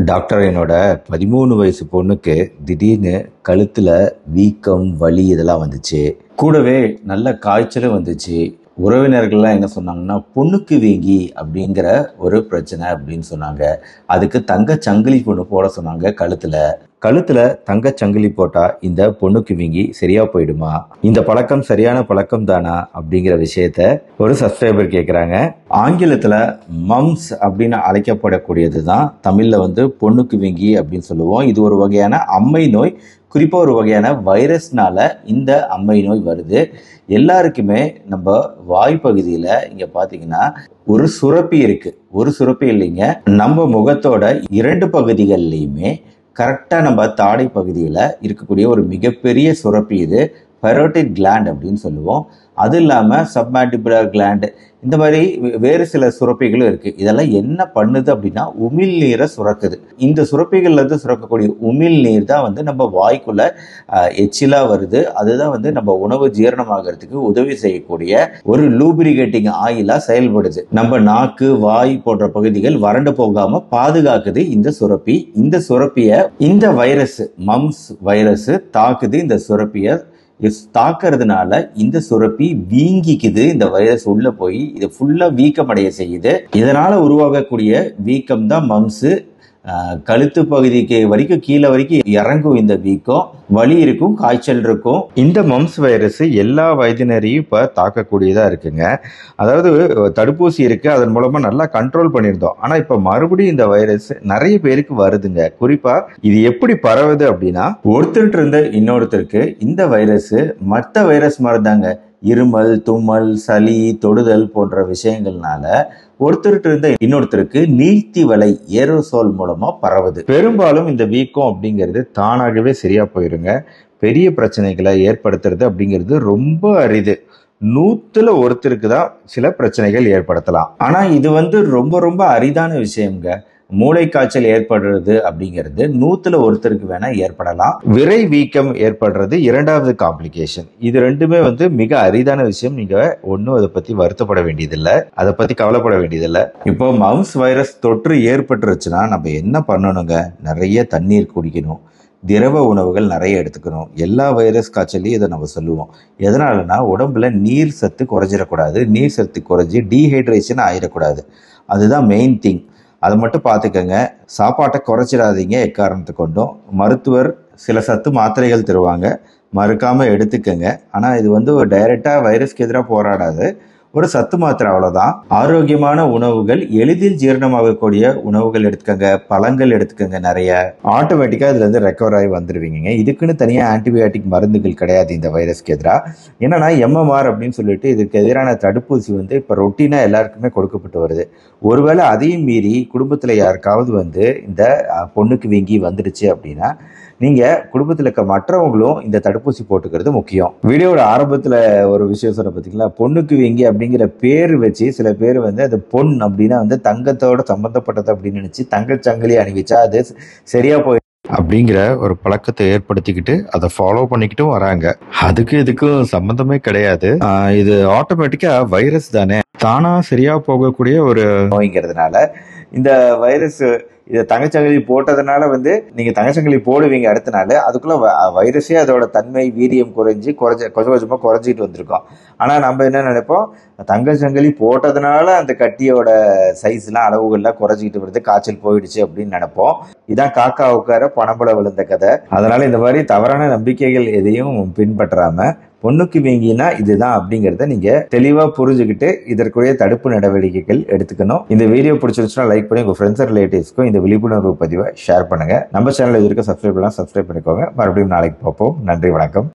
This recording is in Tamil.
டாக்டர், என்னோட 13 வயசு பொண்ணுக்கு திடீர்னு கழுத்துல வீக்கம், வலி இதெல்லாம் வந்துச்சு. கூடவே நல்ல காய்ச்சலும் வந்துச்சு. உறவினர்கள்லாம் என்ன சொன்னாங்கன்னா, பொண்ணுக்கு வீங்கி அப்படிங்கிற ஒரு பிரச்சனை அப்படின்னு சொன்னாங்க. அதுக்கு தங்கச் சங்கிலி பொண்ணு போட சொன்னாங்க கழுத்துல தங்கச் சங்கிலி போட்டா இந்த பொண்ணுக்கு வீங்கி சரியா போயிடுமா? இந்த பழக்கம் சரியான பழக்கம் தானா அப்படிங்கிற விஷயத்த ஒரு சப்ஸ்கிரைபர் கேட்குறாங்க. ஆங்கிலத்துல மம்ஸ் அப்படின்னு அழைக்கப்படக்கூடியது தான் தமிழ்ல பொண்ணுக்கு வீங்கி அப்படின்னு சொல்லுவோம். இது ஒரு வகையான அம்மை நோய். குறிப்பா ஒரு வகையான வைரஸ்னால இந்த அம்மை நோய் வருது. எல்லாருக்குமே நம்ம வாய்ப்பகுதியில இங்க பாத்தீங்கன்னா ஒரு சுரப்பி இருக்கு. ஒரு சுரப்பி இல்லைங்க, நம்ம முகத்தோட 2 பகுதிகள்லையுமே கரெக்டா நம்ம தாடை பகுதியில இருக்கக்கூடிய ஒரு மிகப்பெரிய சுரப்பி இது பைரோட்டிட் கிளாண்ட் அப்படின்னு சொல்லுவோம். அது இல்லாம சப்மாண்டிபுலர் கிளாண்ட், இந்த மாதிரி வேறு சில சுரப்பிகளும் இருக்கு. இதெல்லாம் என்ன பண்ணுது அப்படின்னா உமிழ் நீரை சுரக்குது. இந்த சுரப்பிகள்ல இருந்து சுரக்கக்கூடிய உமிழ் நீர் தான் நம்ம வாய்க்குள்ள எச்சிலா வருது. அதுதான் நம்ம உணவு ஜீரணமாகறதுக்கு உதவி செய்யக்கூடிய ஒரு லூபிரிகேட்டிங் ஆயிலா செயல்படுது. நம்ம நாக்கு, வாய் போன்ற பகுதிகள் வறண்டு போகாம பாதுகாக்குது இந்த சுரப்பி. இந்த சுரப்பிய இந்த வைரஸ், மம்ஸ் வைரஸ் தாக்குது. இந்த சுரப்பிய தாக்குறதுனால இந்த சுரப்பி வீங்கிக்குது. இந்த வைரஸ் உள்ள போய் இதை ஃபுல்லா வீக்கமடைய செய்யுது. இதனால உருவாகக்கூடிய வீக்கம் தான் மம்ஸ். கழுத்து பகுதிக்கு வரைக்கும் கீழே வரைக்கும் இறங்கும். இந்த வீக்கம் வலி இருக்கும், காய்ச்சல் இருக்கும். இந்த மம்ஸ் வைரஸ் எல்லா வயதினரையும் இப்ப தாக்கக்கூடியதா இருக்குங்க. அதாவது தடுப்பூசி இருக்கு, அதன் மூலமா நல்லா கண்ட்ரோல் பண்ணியிருந்தோம். ஆனா இப்ப மறுபடியும் இந்த வைரஸ் நிறைய பேருக்கு வருதுங்க. குறிப்பா இது எப்படி பரவுது அப்படின்னா, ஒருத்தர் இருந்த இன்னொருத்தருக்கு இந்த வைரஸ் மற்ற வைரஸ் மாதிரி தாங்க. இருமல், தும்மல், சளி, தொடுதல் போன்ற விஷயங்கள்னால ஒருத்தருக்கு இருந்த இன்னொருத்தருக்கு நீர்த்தி வலை ஏரோசோல் மூலமா பரவுது. பெரும்பாலும் இந்த வீக்கம் அப்படிங்கிறது தானாகவே சரியா போயிருங்க. பெரிய பிரச்சனைகளை ஏற்படுத்துறது அப்படிங்கிறது ரொம்ப அரிது. 100ல ஒருத்தருக்கு தான் சில பிரச்சனைகள் ஏற்படுத்தலாம். ஆனா இது ரொம்ப ரொம்ப அரிதான விஷயம்ங்க. மூளை காய்ச்சல் ஏற்படுறது அப்படிங்கிறது 100ல ஒருத்தருக்கு வேணா ஏற்படலாம். விரை வீக்கம் ஏற்படுறது 2வது காம்ப்ளிகேஷன். இது ரெண்டுமே மிக அரிதான விஷயம். நீங்க ஒன்னும் அதை பத்தி வருத்தப்பட வேண்டியதில்லை, அதை பத்தி கவலைப்பட வேண்டியதில்லை. இப்போ மம்ஸ் வைரஸ் தொற்று ஏற்பட்டுருச்சுன்னா நம்ம என்ன பண்ணணுங்க? நிறைய தண்ணீர் குடிக்கணும், திரவ உணவுகள் நிறைய எடுத்துக்கணும். எல்லா வைரஸ் காய்ச்சலையும் இதை நம்ம சொல்லுவோம். எதனாலனா உடம்புல நீர் சத்து குறைஞ்சிடக்கூடாது. நீர் சத்து குறைஞ்சி டீஹைட்ரேஷன் ஆயிடக்கூடாது. அதுதான் மெயின் திங். அதை மட்டும் பார்த்துக்கங்க. சாப்பாட்டை குறைச்சிடாதீங்க எக்காரணத்தை கொண்டும். மருத்துவர் சில சத்து மாத்திரைகள் தருவாங்க, மறுக்காம எடுத்துக்கங்க. ஆனா இது டைரக்டா வைரஸ்க்கு எதிராக போராடாது, ஒரு சத்து மாத்திரை, அவ்வளவுதான். ஆரோக்கியமான உணவுகள், எளிதில் ஜீரணமாகக்கூடிய உணவுகள் எடுத்துக்கங்க. பழங்கள் எடுத்துக்கங்க நிறைய. ஆட்டோமேட்டிக்கா இதுல இருந்து ரெக்கவர் ஆகி வந்துருவீங்க. இதுக்குன்னு தனியா ஆன்டிபயோட்டிக் மருந்துகள் கிடையாது இந்த வைரஸ்க்கு எதிராக. என்னன்னா MMR அப்படின்னு சொல்லிட்டு இதுக்கு எதிரான தடுப்பூசி இப்ப ரொட்டீனா எல்லாருக்குமே கொடுக்கப்பட்டு வருது. ஒருவேளை அதையும் மீறி குடும்பத்துல யாருக்காவது இந்த பொண்ணுக்கு வீங்கி வந்துடுச்சு அப்படின்னா நீங்க குடும்பத்தில் இருக்க மற்றவங்களும் இந்த தடுப்பூசி போட்டுக்கிறது முக்கியம். வீடியோட ஆரம்பத்துல ஒரு விஷயம் சொன்ன பார்த்தீங்களா, பொண்ணுக்கு வீங்கி அப்படிங்கிற பேர் வச்சு சில பேர் அது பொன் அப்படின்னா தங்கத்தோட சம்பந்தப்பட்டது அப்படின்னு நினைச்சு தங்கச்சங்கிலி அணிவிச்சா அது சரியா போய் அப்படிங்கிற ஒரு பழக்கத்தை ஏற்படுத்திக்கிட்டு அதை ஃபாலோ பண்ணிக்கிட்டும் வராங்க. அதுக்கு இதுக்கும் சம்பந்தமே கிடையாது. இது ஆட்டோமேட்டிக்கா வைரஸ் தானே, தானா சரியா போகக்கூடிய ஒரு நோய்ங்கிறதுனால இந்த வைரஸ் இதை தங்கச்சங்கிலி போட்டதுனால நீங்க தங்கச்சங்கிலி போடுவீங்க அடுத்த நாள், அதுக்குள்ள வைரஸே அதோட தன்மை, வீரியம் கொஞ்சம் கொஞ்சமா குறைஞ்சிட்டு வந்திருக்கோம். ஆனா நம்ம என்ன நினைப்போம், தங்கச்சங்கிலி போட்டதுனால அந்த கட்டியோட சைஸ்லாம், அளவுகள்லாம் குறைஞ்சிக்கிட்டு வருது, காய்ச்சல் போயிடுச்சு அப்படின்னு நினைப்போம். இதான் காக்கா உட்கார பணம்பழ விழுந்த கதை. அதனால இந்த மாதிரி தவறான நம்பிக்கைகள் எதையும் பின்பற்றாம பொண்ணுக்கு வீங்கினா இதுதான் அப்படிங்கறத நீங்க தெளிவா புரிஞ்சுக்கிட்டு இதற்குரிய தடுப்பு நடவடிக்கைகள் எடுத்துக்கணும். இந்த வீடியோ பிடிச்சிருச்சுன்னா லைக் பண்ணி உங்க ஃப்ரெண்ட்ஸ் அண்ட் ரிலேட்டிவ்ஸ்க்கும் இந்த விழிப்புணர்வு பதிவை ஷேர் பண்ணுங்க. நம்ம சேனல் இது வரைக்கும் சப்ஸ்கிரைப் பண்ணிக்கோங்க. மறுபடியும் நாளைக்கு பார்ப்போம். நன்றி, வணக்கம்.